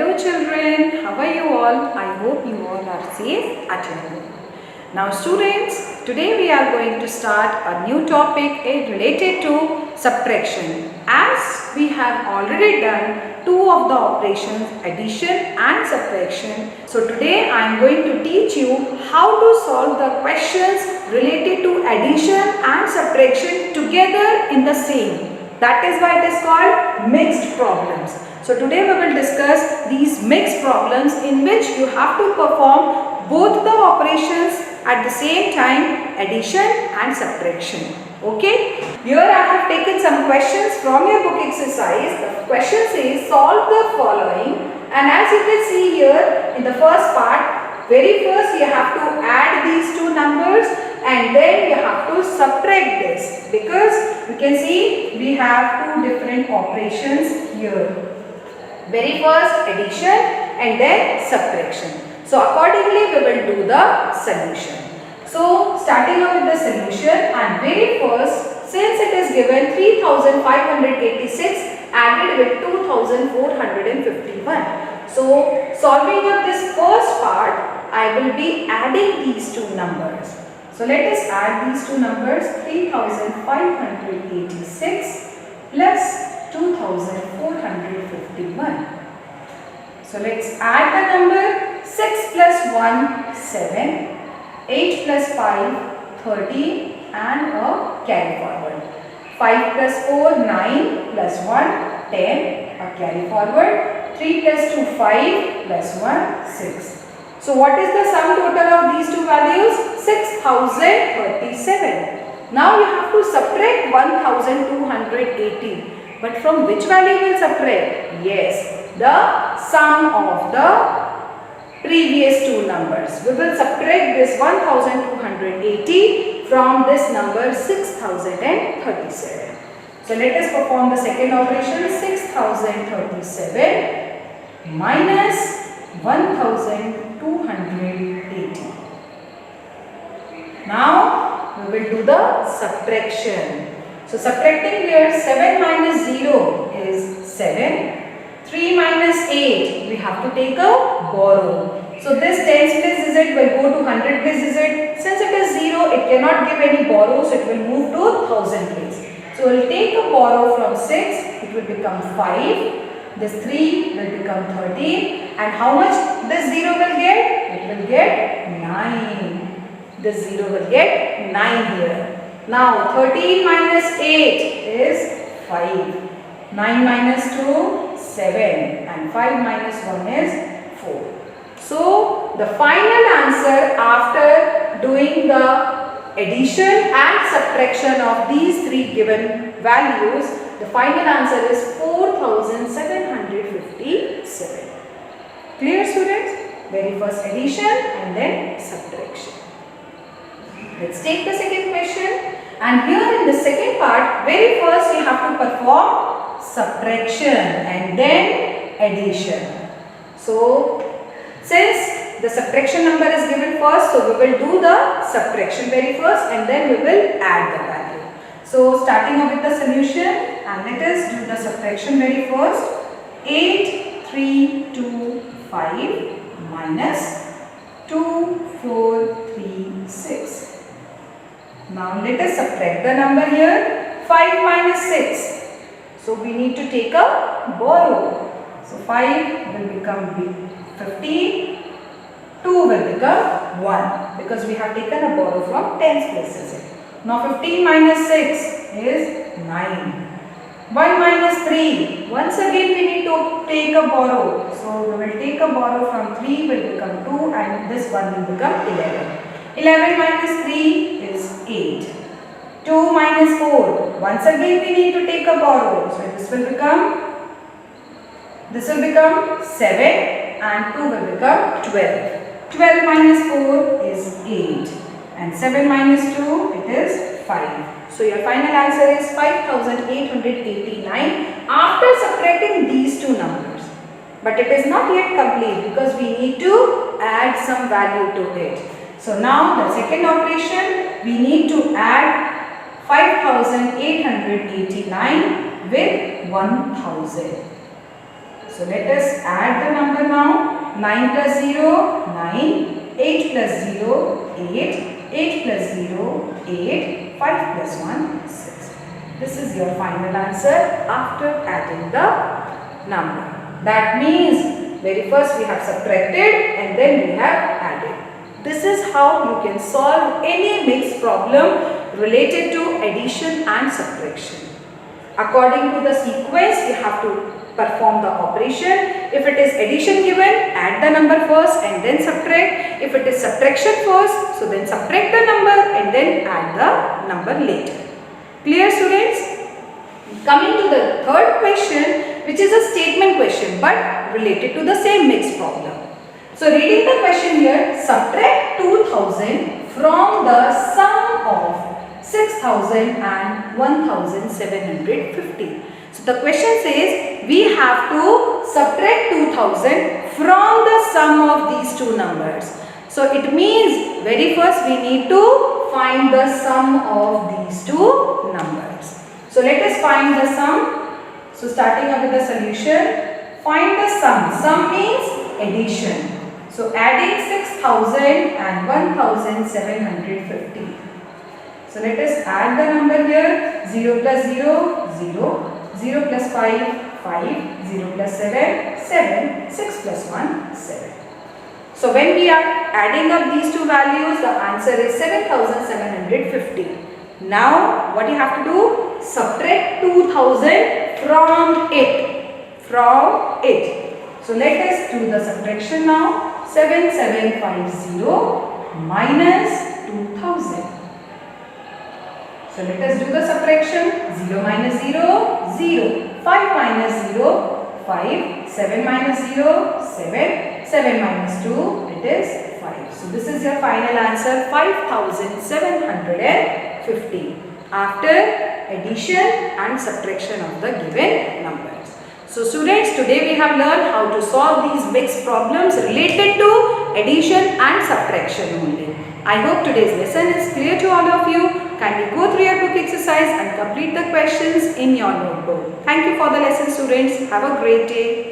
Hello children, how are you all? I hope you all are safe at home. Now students, today we are going to start a new topic related to subtraction. As we have already done two of the operations, addition and subtraction. So today I am going to teach you how to solve the questions related to addition and subtraction together in the same. That is why it is called mixed problems. So today we will discuss these mixed problems in which you have to perform both the operations at the same time, addition and subtraction. Okay. Here I have taken some questions from your book exercise. The question says solve the following, and as you can see here in the first part, very first you have to add these two numbers and then you have to subtract this, because you can see we have two different operations here. Very first addition and then subtraction. So accordingly we will do the solution. So starting off with the solution, and very first, since it is given 3586 added with 2451. So solving up this first part, I will be adding these two numbers. So let us add these two numbers, 3586 plus 2451. So let's add the number. 6 plus 1, 7, 8 plus 5, 13 and a carry forward. 5 plus 4, 9 plus 1, 10, a carry forward. 3 plus 2, 5 plus 1, 6. So what is the sum total of these two values? 6037. Now you have to subtract 1280. But from which value will subtract? Yes, the sum of the previous two numbers. We will subtract this 1280 from this number 6037. So let us perform the second operation. 6037 minus 1280. Now we will do the subtraction. So subtracting here, 7 minus 0 is 7. 3 minus 8, we have to take a borrow. So this tens place digit will go to 100 place digit. Since it is 0, it cannot give any borrow, so it will move to 1000 place. So we will take a borrow from 6, it will become 5. This 3 will become 13. And how much this 0 will get? It will get 9. This 0 will get 9 here. Now 13 minus 8 is 5. 9 minus 2, 7, and 5 minus 1 is 4. So the final answer after doing the addition and subtraction of these three given values, the final answer is 4757. Clear students? Very first addition and then subtraction. Let's take the second question, and here in the second part, very first you have to perform subtraction and then addition. So since the subtraction number is given first, so we will do the subtraction very first and then we will add the value. So starting off with the solution, and let us do the subtraction very first. 8325 minus 2436. Now let us subtract the number here. 5 minus 6. So we need to take a borrow. So 5 will become 15. 2 will become 1 because we have taken a borrow from tens places. Now 15 minus 6 is 9. 1 minus 3. Once again we need to take a borrow. So we will take a borrow from 3 will become 2 and this 1 will become 11. 11 minus 3 is 8. 2 minus 4. Once again we need to take a borrow. So this will become 7 and 2 will become 12. 12 minus 4 is 8 and 7 minus 2 it is 5. So your final answer is 5889 after subtracting these two numbers. But it is not yet complete because we need to add some value to it. So now the second operation, we need to add 5889 with 1000. So let us add the number now. 9 plus 0, 9. 8 plus 0, 8. 8 plus 0, 8. 5 plus 1, 6. This is your final answer after adding the number. That means very first we have subtracted and then we have added. This is how you can solve any mixed problem related to addition and subtraction. According to the sequence, you have to perform the operation. If it is addition given, add the number first and then subtract. If it is subtraction first, so then subtract the number and then add the number later. Clear, students? Coming to the third question, which is a statement question but related to the same mixed problem. So reading the question here, subtract 2000 from the sum of 6000 and 1750. So the question says we have to subtract 2000 from the sum of these two numbers. So it means very first we need to find the sum of these two numbers. So let us find the sum. So starting up with the solution, find the sum. Sum means addition. So adding 6000 and 1750. So let us add the number here. 0 plus 0, 0. 0 plus 5, 5. 0 plus 7, 7. 6 plus 1, 7. So when we are adding up these two values, the answer is 7750. Now what you have to do? Subtract 2000 from it. From it. So let us do the subtraction now. 7750 minus 2000. So let us do the subtraction. 0 minus 0, 0. 5 minus 0, 5. 7 minus 0, 7. 7 minus 2, it is 5. So this is your final answer, 5750 after addition and subtraction of the given numbers. So students, today we have learned how to solve these mixed problems related to addition and subtraction only. I hope today's lesson is clear to all of you. Kindly go through your book exercise and complete the questions in your notebook. Thank you for the lesson, students. Have a great day.